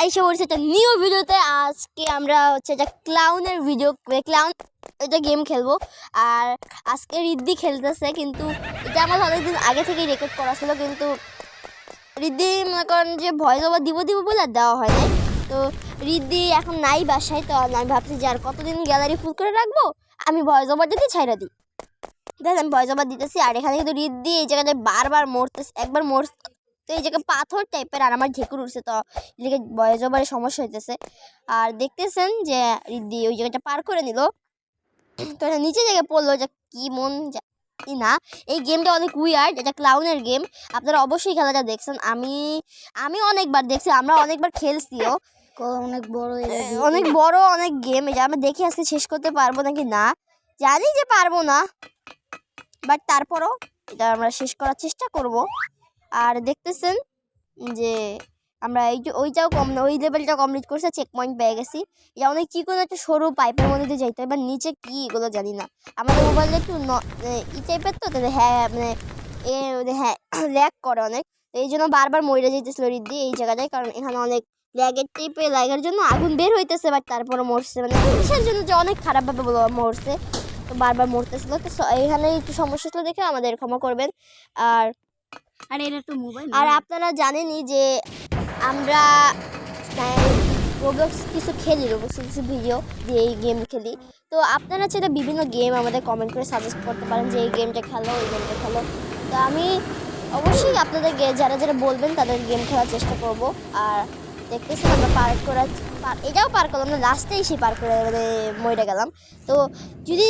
আইসা পড়ছে একটা নিউ ভিডিওতে। আজকে আমরা হচ্ছে একটা ক্লাউনের ভিডিও, ক্লাউন এটা গেম খেলবো। আর আজকে রিদ্ধি খেলতেছে, কিন্তু এটা আমার অনেকদিন আগে থেকেই রেকর্ড করা ছিল, কিন্তু রিদ্ধি মনে করেন যে ভয়েস ওভার দিব বলে আর দেওয়া হয় নাই। তো রিদ্ধি এখন নাই বাসায়, তো আমি ভাবছি যে আর কতদিন গ্যালারি ফুল করে রাখবো, আমি ভয়েস ওভার দিতে ছাইড়া দিই। ঠিক আছে, আমি ভয়েস ওভার দিতেছি। আর এখানে কিন্তু রিদ্ধি এই জায়গাটায় বারবার মরতেছে, একবার তো এই জায়গায় পাথর টাইপের, আর আমার ঝেকুর উঠছে, তো এদিকে ভয়েস ওভারের সমস্যা হইতেছে। আর দেখতেছেন যে রিদ্ধি ওই জায়গাটা পার করে নিল, তো এটা নিচে জায়গায় পড়লো, যে কি মন না। এই গেমটা অনেক উইয়ার্ড, এটা ক্লাউনের গেম। আপনারা অবশ্যই খেলাটা দেখছেন, আমি অনেকবার দেখছি, আমরা অনেকবার খেলছিও। অনেক বড় অনেক গেম, এটা আমরা দেখি আজকে শেষ করতে পারবো নাকি না, জানি যে পারবো না, বাট তারপরও এটা আমরা শেষ করার চেষ্টা করব। আর দেখতেছেন যে আমরা ওইটাও ওই লেভেলটা কমপ্লিট করছে, চেক পয়েন্ট পেয়ে গেছি। এটা অনেক চিকন একটা সরু পাইপের মধ্যে দিয়ে যাইতে, এবার নিচে কি এগুলো জানি না, আমাদের মোবাইলে একটু ই টাইপের, তো হ্যাঁ মানে হ্যাঁ ল্যাগ করে অনেক, তো এই জন্য বারবার মরে যাইতেছিল রিদ্ধি এই জায়গাটায়, কারণ এখানে অনেক ল্যাগের জন্য আগুন বের হইতেছে, বাট তারপরে মরছে, মানে পুলিশের জন্য যে অনেক খারাপভাবে মরছে, তো বারবার মরতেছিল। তো এখানে একটু সমস্যা ছিল দেখে আমাদের ক্ষমা করবেন। আর এটা তো মোবাইল, আর আপনারা জানেনই যে আমরা রোবলক্স কিছু খেলি, রোবলক্স কিছু ভিডিও যে এই গেম খেলি, তো আপনারা চাইলে বিভিন্ন গেম আমাদের কমেন্ট করে সাজেস্ট করতে পারেন যে এই গেমটা খেলো, ওই গেমটা খেলো। তো আমি অবশ্যই আপনাদের যারা যারা বলবেন তাদের গেম খেলার চেষ্টা করব। আর দেখতেছি আমরা এটাও পার করলাম না, লাস্টে এসে পার করে মানে মরে গেলাম। তো যদি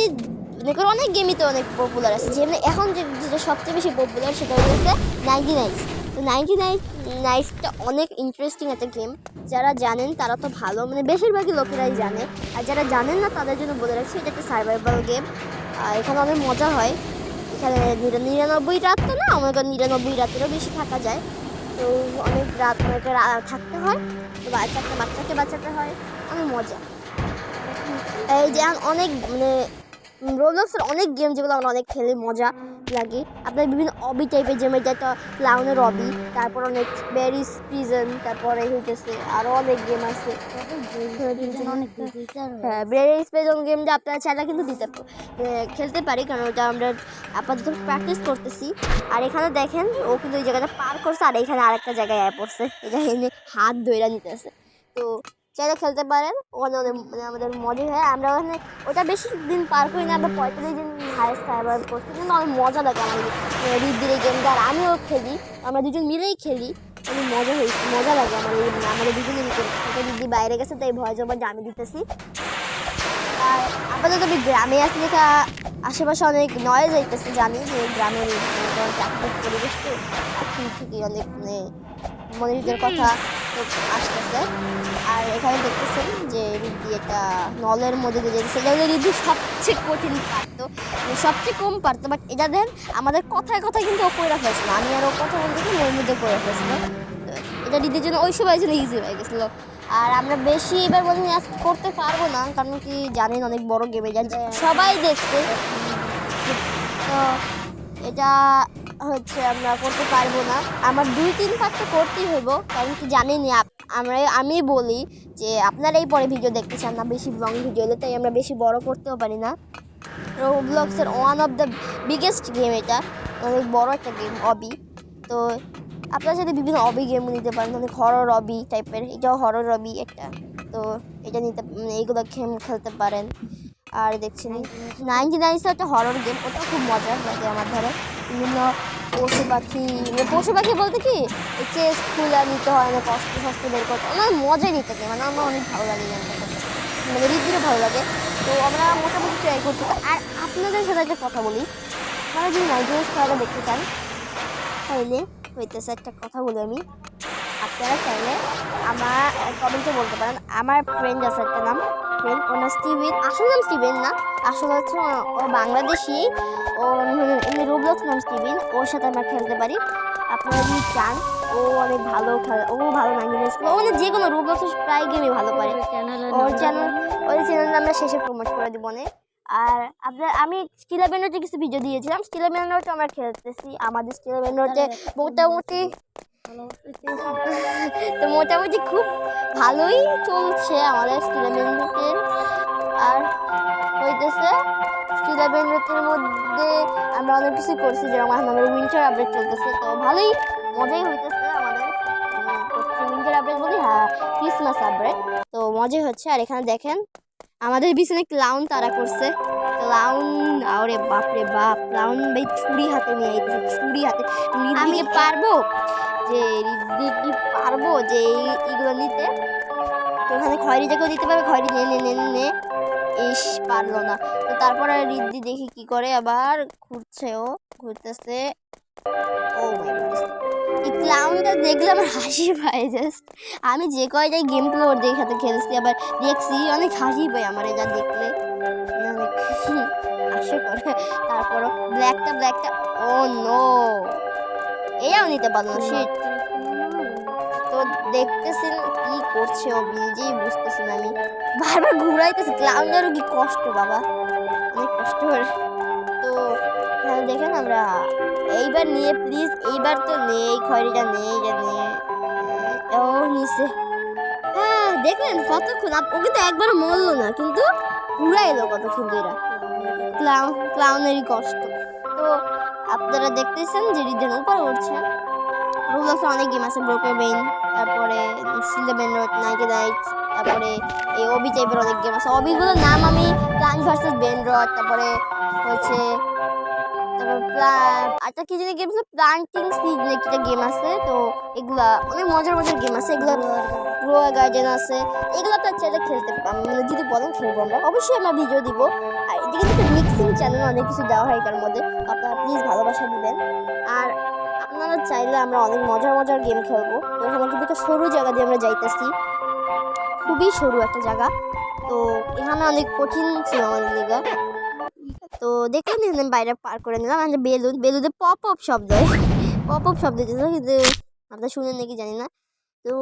অনেক গেমই তো অনেক পপুলার আছে, যেমনি এখন যেটা সবচেয়ে বেশি পপুলার সেটা হচ্ছে 99। তো 99টা অনেক ইন্টারেস্টিং একটা গেম, যারা জানেন তারা তো ভালো, মানে বেশিরভাগই লোকেরাই জানে, আর যারা জানেন না তাদের জন্য বলে রাখছি, এটা একটা সার্ভাইভাল গেম। এখানে অনেক মজা হয়, এখানে 99 রাত তো না, আমার 99 রাতেরও বেশি থাকা যায়, তো অনেক রাত থাকতে হয়, তো বাচ্চাকে বাঁচাতে হয়, অনেক মজা। এই যে অনেক মানে রোবলক্সের অনেক গেম যেগুলো আমরা অনেক খেলে মজা লাগে, আপনার বিভিন্ন অবি টাইপের, যেমন এটা ক্লাউনের অবি, তারপর অনেক ব্যারিস প্রিজন, তারপরে হইতেছে আরও অনেক গেম আছে। হ্যাঁ, ব্যারিস প্রিজন গেমটা আপনারা চাইলে কিন্তু খেলতে পারি, কারণ ওটা আমরা আপাতত প্র্যাকটিস করতেছি। আর এখানে দেখেন ও কিন্তু ওই জায়গাটা পার করছে, আর এখানে আরেকটা জায়গায় পড়ছে, এটা এনে হাত ধইরা নিতেছে। তো চাইলে খেলতে পারেন, ওখানে অনেক মানে আমাদের মজা হয়। আমরা ওখানে ওটা বেশি দিন পার করি না, আমরা 45 দিন হায়েস্ট সার্ভাইভ করছি, কিন্তু অনেক মজা লাগে আমাদের রিদ্ধির এই গেমটা। আর আমিও খেলি, আমরা দুজন মিলেই খেলি, অনেক মজা লাগে আমাদের দুজনের রিদ্ধি বাইরে গেছে, তাই ভয় জবাটা আমি দিতেছি। আর আপাতত আমি গ্রামে আছি, দেখা আশেপাশে অনেক নয়েজ হইতেছে, জানি যে গ্রামের প্রাকৃতিক পরিবেশ তো এখন থেকে অনেক মানে মনিরদের কথা তো আসতেছে। আর এখানে দেখতেছেন যে রিদ্ধি একটা নলের মধ্যে দিয়ে যেতেছে, যেটা রিদ্ধি সবচেয়ে কঠিন পারতো, সবচেয়ে কম পারতো, বাট এটা দেন আমাদের কথায় কিন্তু ও করে ফেলছিল, আমি আর ও কথা বলতে ওর মধ্যে করে ফেলছিল, এটা রিদ্ধির জন্য ওই সময় জন্য ইজি হয়ে গেছিলো। আর আমরা বেশি এবার মনে করতে পারবো না, কারণ কি জানেন অনেক বড় গেমে জানছে সবাই দেখছে, তো এটা হচ্ছে আমরা করতে পারবো না। আমার 2-3 পার্ট তো করতেই হইব, কারণ কি জানেনি আমি বলি যে আপনারাই পরে ভিডিও দেখতে চান না বেশি লং ভিডিও হলে, তাই আমরা বেশি বড় করতেও পারি না। রোবলক্সের one of the biggest game, এটা অনেক বড় একটা গেম অবি। তো আপনার সাথে বিভিন্ন অবি গেম নিতে পারেন, অনেক হরর অবি টাইপের, এটাও হরর অবি একটা, তো এটা এইগুলো গেম খেলতে পারেন। আর দেখছি 99 একটা হরর গেম, ওটা খুব মজার লাগে আমার ধরে, বিভিন্ন পশু পাখি বলতে কি চেস খুলে নিতে হয় না, কষ্ট বের করতে, আমার মজাই নিতে গেম, মানে আমার অনেক ভালো লাগে গেমটা করতে, মানে রিদ্ধিরও ভালো লাগে। তো আমরা মোটামুটি ট্রাই করতে। আর আপনাদের সাথে একটা কথা বলি, আপনারা যদি 99 খেলাটা দেখতে চান তাইলে হইতেছে একটা কথা বলি আমি, আপনারা চাইলে আমার কমেন্টে বলতে পারেন। আমার ফ্রেন্ড আছে একটা নাম, ওর নাম স্টিভেন, আসল নাম স্টিভেন না, আসলে হচ্ছে ও বাংলাদেশি, ও এমনি রোবলক্স নাম স্টিভেন, ওর সাথে আমরা খেলতে পারি। আপনারা যদি চান, ও অনেক ভালো খেলে, ও ভালো 99 ও মানে যে কোনো রোবলক্সের প্রায় গেমই ভালো পারে। ওর চ্যানেল আমরা শেষে প্রমোট করে দিব অনেক। আর আমি স্টিলা ব্যান্ডারতে কিছু ভিডিও দিয়েছিলাম, স্টিলা ব্যান্ডারতে আমরা খেলতেছি, আমাদের স্টিলা ব্যান্ডারতে মোটামুটি খুব ভালোই চলছে আমাদের স্টুডেন্টের। আর হইতেছে স্টুডেন্টের মধ্যে আমরা অনেক কিছু করছি, যেরকম আমাদের উইন্টার আপডেট চলতেছে, তো ভালোই মজাই হইতেছে আমাদের। উইন্টার আপডেট বলি, হ্যাঁ ক্রিসমাস আপডেট, তো মজাই হচ্ছে। আর এখানে দেখেন আমাদের পিছনে ক্লাউন তারা করছে। ক্লাউন, আরে বাপ রে বাপ, ক্লাউন ভাই ছুরি হাতে নিয়ে আইতেছে, ছুরি হাতে। আমি পারবো যে রিদ্দি পারবো যে এইগুলো নিতে? তো এখানে খয়রি যাকেও দিতে পারবে, খয়রি নে ইস পারলো না। তো তারপরে রিদ্দি দেখি কি করে, আবার ঘুরছে, ও ঘুরতেছে। ও মাই গডনেস, এই ক্লাউনটা দেখলে আমার হাসি পায় জাস্ট। আমি যে কয়টাই গেম প্লে ওর দেখাতে খেলছি, আবার দেখছি, অনেক হাসি পায় আমার এটা দেখলে, হাসি করে। তারপরও ব্ল্যাকটা ও নো, এটাও নিতে পারলো না, শিট। তো দেখতেছেন কি করছে ও, নিজেই বুঝতেছি না, আমি বারবার ঘুরাইতেছি। ক্লাউনেরও কি কষ্ট বাবা, অনেক কষ্ট করে। তো দেখেন আমরা এইবার নিয়ে, প্লিজ এইবার তো নেই, খয়রিটা নেই, এটা নিয়ে ও নিচে। হ্যাঁ দেখলেন কতক্ষণ, ও কিন্তু একবারও মরলো না, কিন্তু ঘুরাই এলো কতক্ষণ ধরে। ক্লাউনেরই কষ্ট। তো আপনারা দেখতেছেন যে রিদের উপরে উঠছে। রোবলক্সে অনেক গেম আছে, ব্রোকেন বেইন, তারপরে সিলেবেন রোড, নাইটি নাইটস, তারপরে এই ওবি টাইপের অনেক গেম আছে। ওবিগুলোর নাম আমি প্লান্ট ভার্সেস বেন রড, তারপরে হচ্ছে আচ্ছা কি জানি গেম ছিল, প্লান্টিং সিড নাকি একটা গেম আছে। তো এগুলা অনেক মজার গেম আছে, এগুলো গ্রো গার্ডেন আছে, এগুলো আপনার চাইলে খেলতে মানে যদি বলেন খেলবো আমরা, অবশ্যই আমরা ভিডিও দিব। আর এদিকে কিন্তু মিক্সিং চ্যানেল অনেক কিছু দেওয়া হয় এটার মধ্যে, আপনারা প্লিজ ভালোবাসা দিবেন। আর আপনারা চাইলে আমরা অনেক মজার গেম খেলবো। তো এখানে কিন্তু একটা সরু জায়গা দিয়ে আমরা যাইতেছি, খুবই সরু একটা জায়গা। তো এখানে অনেক কঠিন ছিল আমাদের জায়গা। তো দেখলেন এখানে বাইরে পার করে নিলাম। বেলুনে পপ আপ শব্দ দিতেছে, কিন্তু আপনারা শুনেন নাকি জানি না। তো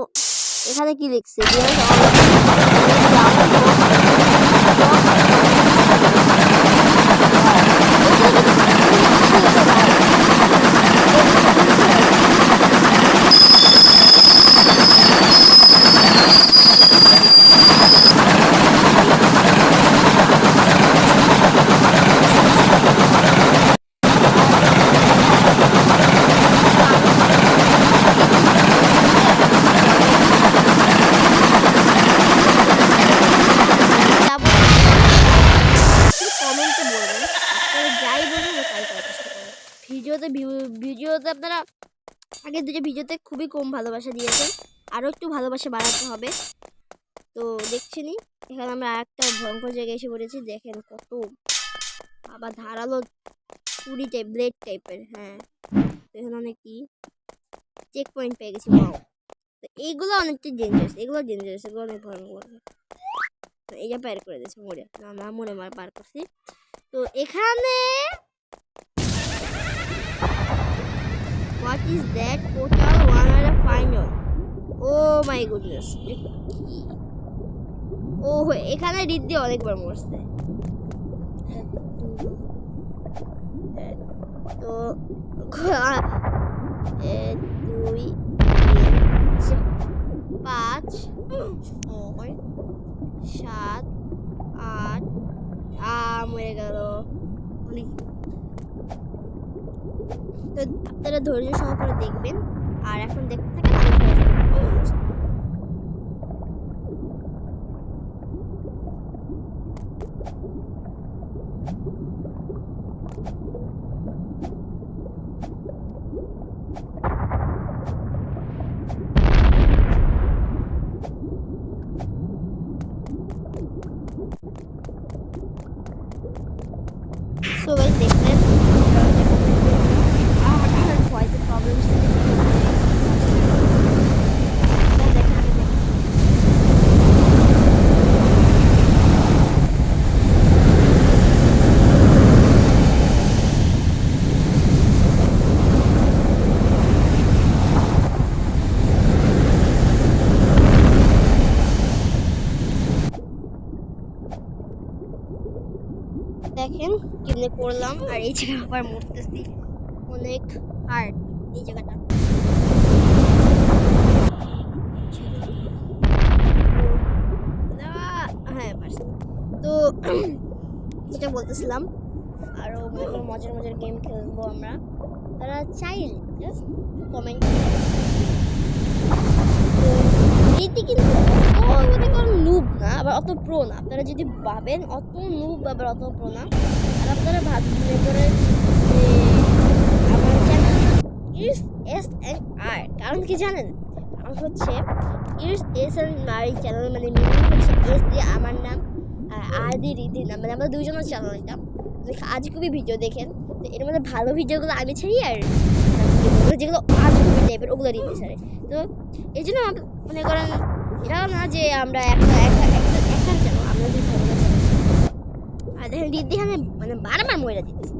এখানে কি লিখছে, ভিডিওতে আপনারা আগের দুটো ভিডিওতে খুবই কম ভালোবাসা দিয়েছেন, আরও একটু ভালোবাসা বাড়াতে হবে। তো দেখছেনই এখানে আমরা আরেকটা ভয়ঙ্কর জায়গায় এসে পড়েছি। দেখেন কত আবার ধারালো ছুরি টাইপ, ব্লেড টাইপের। হ্যাঁ এখানে অনেক কি চেক পয়েন্ট পেয়ে গেছি। তো এইগুলো অনেকটা ডেঞ্জারাস, এগুলো অনেক ভয়ঙ্কর। এইটা পার করে দিয়েছে মরে, না মনে পার করছি। তো এখানে what is that portal, one of the final, oh my goodness, ও এখানে রিদ্দি অনেকবার মরছে। তো 1 2 3 4 5 6 7 8 মরে গেল অনেক। তো আপনারা ধৈর্য সহকারে দেখবেন, আর এখন দেখতে থাকেন সবাই দেখলেন ভয়েসের প্রবলেম। দেখেন কেমনে করলাম, আর এই জায়গা আবার মরতেছি, অনেক হার্ড এই জায়গাটা। যেটা বলতেছিলাম আরও মনে করো মজার মজার গেম খেলবো আমরা। তারা চাইলে জাস্ট কমেন্ট রীতি কিন্তু অত মনে করুন নুব না আবার অত প্রো না। আপনারা যদি ভাবেন অত নুব আবার অত প্রো না, আর আপনারা মনে করেন যে আমার চ্যানেল ইস এস এন আর, কারণ কি জানেন? কারণ হচ্ছে ইস এস এন আর চ্যানেল মানে মিনিং হচ্ছে এস দিয়ে আমার নাম আর আর দিয়ে রীতির নাম, মানে আমরা দুজনের চ্যানেল এটা। আজ খুবই ভিডিও দেখেন, তো এর মধ্যে ভালো ভিডিওগুলো আমি ছাড়ি আর যেগুলো আজ খুবই টাইপের ওগুলো রীতি ছাড়ে। তো এই জন্য মনে করেন এটাও না যে আমরা একটা চ্যানেল, আমরা যদি ভালো আর দেখেন রিদ্ধি এখানে মানে বারবার ময়রা দিতেছে,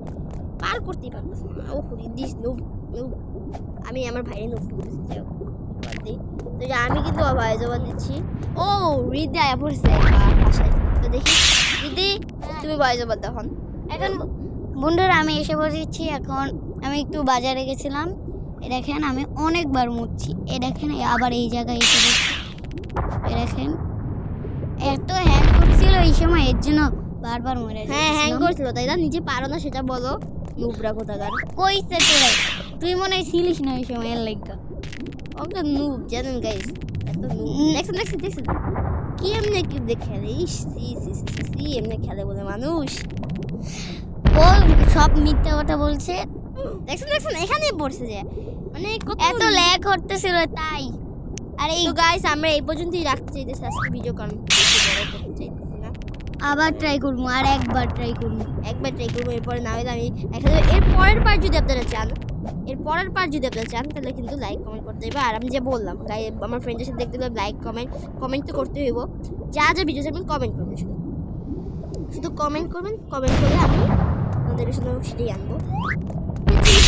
পার করতেই পারতেছে না। ও রিদ্ধি নুব নুব, আমি আমার ভাইয়ের নুব করতেছি। তো আমি কিন্তু ভয় জবান দিচ্ছি। ও রিদ্ধি আয়া পড়ছে বাসায়, তো দেখি রিদ্ধি তুমি ভয় জবান তখন। এখন বন্ধুরা আমি এসে বসেছি। এখন আমি একটু বাজারে গেছিলাম, এ দেখেন আমি অনেকবার মুছছি। এ দেখেন আবার এই জায়গায় এসে বসছি। এ দেখেন এত হ্যাং করছিল এই সময়, এর জন্য বারবার মরে যাচ্ছিল। হ্যাঁ হ্যাং করছিল তাই না? নিজে পারো না সেটা বলো, নুবরা কোথাকার। কইছে তুই মনে হয় ছিলিস না ওই সময়, এর লাগা ওকে নুব জানেন গাইস, এত নুব। দেখছেন কি এমনি কি খেলে, ইস সি এমনি খেলে বলে মানুষ। ও সব মিথ্যা কথা বলছে। দেখছেন এখানেই পড়ছে যে মানে এত ল্যাগ করতেছিল তাই। আর এই গাইস আমরা এই পর্যন্তই রাখতে চাইতেছি আজকে ভিডিও, কারণ বেশি বড় করতে চাইতেছি না। আবার ট্রাই করবো, আর একবার ট্রাই করবো, এরপরে না হলে আমি এর পরের পার্ট যদি আপনারা চান, তাহলে কিন্তু লাইক কমেন্ট করতে হবে। আর আমি যে বললাম আমার ফ্রেন্ডের সাথে দেখতে গেলে লাইক কমেন্ট তো করতে হইব। যা ভিডিও চাইবেন কমেন্ট করবেন, শুধু কমেন্ট করবেন। কমেন্ট করলে আমি আপনাদের সাথে সেটাই আনবো।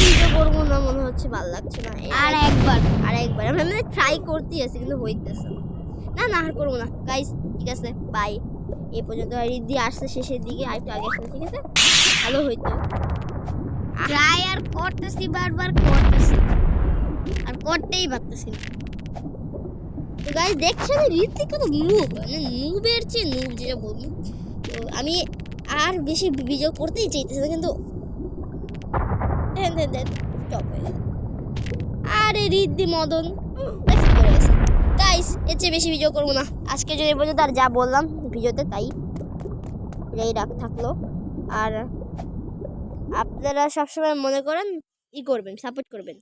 ভিডিও করবো না মনে হচ্ছে, ভালো লাগছে না। আর একবার আমরা মানে ট্রাই করতেই আছি কিন্তু হইতেছে না। আর করবো না গাইস, ঠিক আছে বাই। এই পর্যন্ত রিদ্ধি আসছে শেষের দিকে, আর একটু আগে আসলে ঠিক আছে, ভালো হইতো। ট্রাই আর করতেছি, বারবার করতেছি আর করতেই পারতেছি না। তো গাইস দেখছেন ঋত্বিক কত নুব, মানে নুবের চেয়ে নুব যেটা বলবো। তো আমি আর বেশি ভিডিও করতেই চাইতেছি না, কিন্তু স্টপ হয়ে গেল। আরে ঋদ্ধি মদন দেখি করে গেছে। গাইস এর চেয়ে বেশি ভিডিও করবো না আজকে, যদি এ পর্যন্ত আর যা বললাম ভিডিওতে তাই থাকলো। আর আপনারা সবসময় মনে করেন করবেন, সাপোর্ট করবেন।